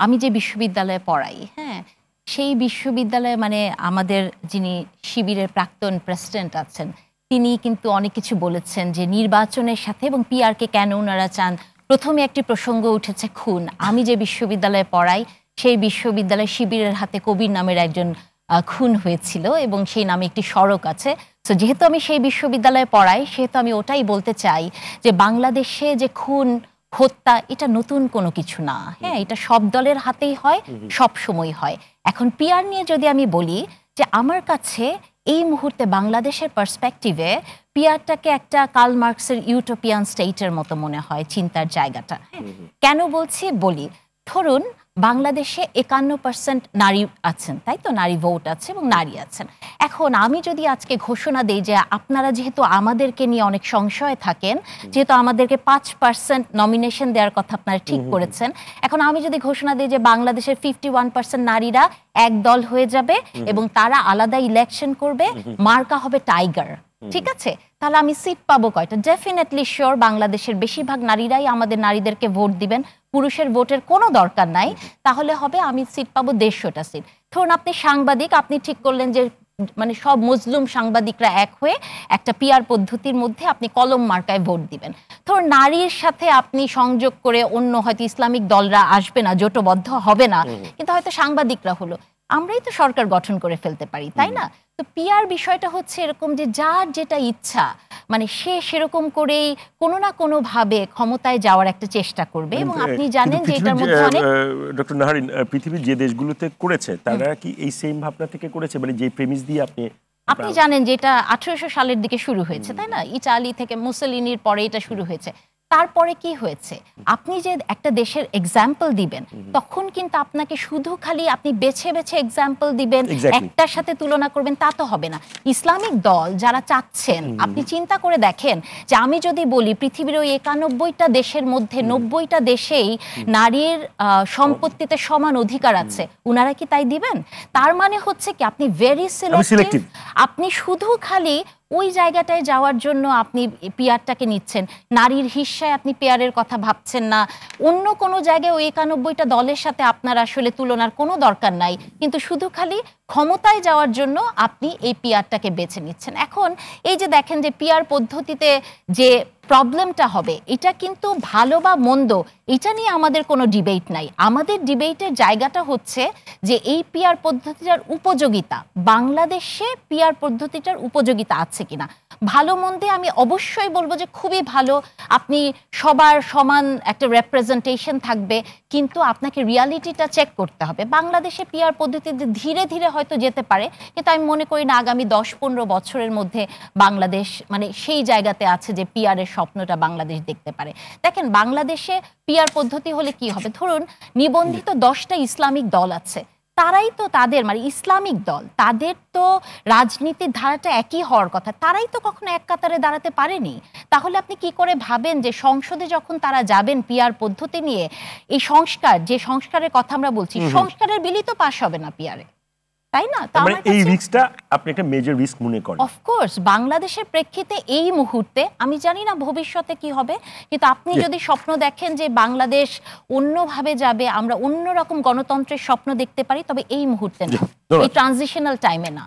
আমি যে বিশ্ববিদ্যালয়ে পড়াই, হ্যাঁ, সেই বিশ্ববিদ্যালয়ে মানে আমাদের যিনি শিবিরের প্রাক্তন প্রেসিডেন্ট আছেন, তিনি কিন্তু অনেক কিছু বলেছেন যে নির্বাচনের সাথে এবং পিআরকে কেন ওনারা চান। প্রথমে একটি প্রসঙ্গ উঠেছে খুন। আমি যে বিশ্ববিদ্যালয়ে পড়াই সেই বিশ্ববিদ্যালয়ে শিবিরের হাতে কবির নামের একজন খুন হয়েছিল এবং সেই নামে একটি সড়ক আছে। তো যেহেতু আমি সেই বিশ্ববিদ্যালয়ে পড়াই সেহেতু আমি ওটাই বলতে চাই যে বাংলাদেশে যে খুন হত্যা এটা নতুন কোনো কিছু না, হ্যাঁ, এটা সব দলের হাতেই হয়, সব সময় হয়। এখন পিআর নিয়ে যদি আমি বলি যে আমার কাছে এই মুহূর্তে বাংলাদেশের পার্সপেক্টিভে পিআরটাকে একটা কার্ল মার্কসের ইউটোপিয়ান স্টেটের মতো মনে হয় চিন্তার জায়গাটা। কেন বলছি বলি, ধরুন বাংলাদেশে 51% নারী আছেন, তাই তো, নারী ভোট আছে এবং নারী আছেন। এখন আমি যদি আজকে ঘোষণা দেই যে আপনারা যেহেতু আমাদেরকে নিয়ে অনেক সংশয় থাকেন, যেহেতু আমাদেরকে 5% নমিনেশন দেওয়ার কথা আপনারা ঠিক করেছেন, এখন আমি যদি ঘোষণা দিই যে বাংলাদেশের 51% নারীরা এক দল হয়ে যাবে এবং তারা আলাদা ইলেকশন করবে, মার্কা হবে টাইগার, ঠিক আছে, তাহলে আমি সিট পাবো কয়টা? ডেফিনেটলি শিওর বাংলাদেশের বেশিরভাগ নারীরাই আমাদের নারীদেরকে ভোট দিবেন, পুরুষের ভোটের কোনো দরকার নাই। তাহলে হবে আমি সিট পাবো 150টা সিট। ধরুন আপনি সাংবাদিক, আপনি ঠিক করলেন যে মানে সব মজলুম সাংবাদিকরা এক হয়ে একটা পিআর পদ্ধতির মধ্যে আপনি কলম মার্কায় ভোট দিবেন। ধরুন নারীর সাথে আপনি সংযোগ করে অন্য হয়তো ইসলামিক দলরা আসবে না, জোটবদ্ধ হবে না, কিন্তু হয়তো সাংবাদিকরা হলো, আমরাই তো সরকার গঠন করে ফেলতে পারি, তাই না? তো পিআর বিষয়টা হচ্ছে এরকম যে যার যেটা ইচ্ছা মানে সে সেরকম করেই কোনো না কোনো ভাবে ক্ষমতায় যাওয়ার একটা চেষ্টা করবে। এবং আপনি জানেন যে এটার মধ্যে অনেক ডক্টর নাহারিন, পৃথিবীর যে দেশগুলোতে করেছে তারা কি এই সেম ভাবনা থেকে করেছে, মানে যে প্রেমিস দিয়ে আপনি জানেন যে এটা 1800 সালের দিকে শুরু হয়েছে, তাই না? ইতালি থেকে মুসলিনির পরে এটা শুরু হয়েছে। তারপরে কি হয়েছে, আপনি যে একটা দেশের এক্সাম্পল দিবেন তখন কিন্তু আপনাকে শুধু খালি আপনি বেছে বেছে এক্সাম্পল দিবেন, একটার সাথে তুলনা করবেন, তা তো হবে না। ইসলামিক দল যারা চাচ্ছেন, আপনি চিন্তা করে দেখেন যে আমি যদি বলি পৃথিবীর ওই 91টা দেশের মধ্যে 90টা দেশেই নারীর সম্পত্তিতে সমান অধিকার আছে, উনারা কি তাই দিবেন? তার মানে হচ্ছে কি আপনি ভেরি সিলেক্টিভ, আপনি শুধু খালি ওই জায়গাটায় যাওয়ার জন্য আপনি পিআরটাকে নিচ্ছেন, নারীর হিস্সায় আপনি পিআরের কথা ভাবছেন না। অন্য কোনো জায়গায় ওই 91টা দলের সাথে আপনার আসলে তুলনার কোনো দরকার নাই, কিন্তু শুধু খালি ক্ষমতায় যাওয়ার জন্য আপনি এই পিআরটাকে বেছে নিচ্ছেন। এখন এই যে দেখেন যে পিআর পদ্ধতিতে যে প্রবলেমটা হবে, এটা কিন্তু ভালো বা মন্দ এটা নিয়ে আমাদের কোনো ডিবেট নাই। আমাদের ডিবেটের জায়গাটা হচ্ছে যে এই পিআর পদ্ধতিটার উপযোগিতা, বাংলাদেশে পিআর পদ্ধতিটার উপযোগিতা আছে কিনা। ভালো মন্দে আমি অবশ্যই বলবো যে খুবই ভালো, আপনি সবার সমান একটা রেপ্রেজেন্টেশন থাকবে, কিন্তু আপনাকে রিয়ালিটিটা চেক করতে হবে। বাংলাদেশে পিআর পদ্ধতিতে ধীরে ধীরে হয়তো যেতে পারে, কিন্তু আমি মনে করি না আগামী 10-15 বছরের মধ্যে বাংলাদেশ মানে সেই জায়গাতে আছে যে পিআরের স্বপ্নটা বাংলাদেশ দেখতে পারে। দেখেন বাংলাদেশে পিআর পদ্ধতি হলে কি হবে, ধরুন নিবন্ধিত 10টা ইসলামিক দল আছে, তারাই তো তাদের মানে ইসলামিক দল, তাদের তো রাজনীতির ধারাটা একই হওয়ার কথা, তারাই তো কখনো এক কাতারে দাঁড়াতে পারেনি। তাহলে আপনি কি করে ভাবেন যে সংসদে যখন তারা যাবেন পিআর পদ্ধতি নিয়ে, এই সংস্কার যে সংস্কারের কথা আমরা বলছি, সংস্কারের বিলই তো পাস হবে না পিআরে, তাই না? এই রিস্কটা আপনি একটা মেজর রিস্ক মনে করেন? অফকোর্স বাংলাদেশের প্রেক্ষিতে এই মুহূর্তে, আমি জানি না ভবিষ্যতে কি হবে, কিন্তু আপনি যদি স্বপ্ন দেখেন যে বাংলাদেশ অন্যভাবে যাবে, আমরা অন্যরকম গণতন্ত্রের স্বপ্ন দেখতে পারি, তবে এই মুহূর্তে না, এই ট্রানজিশনাল টাইমে না।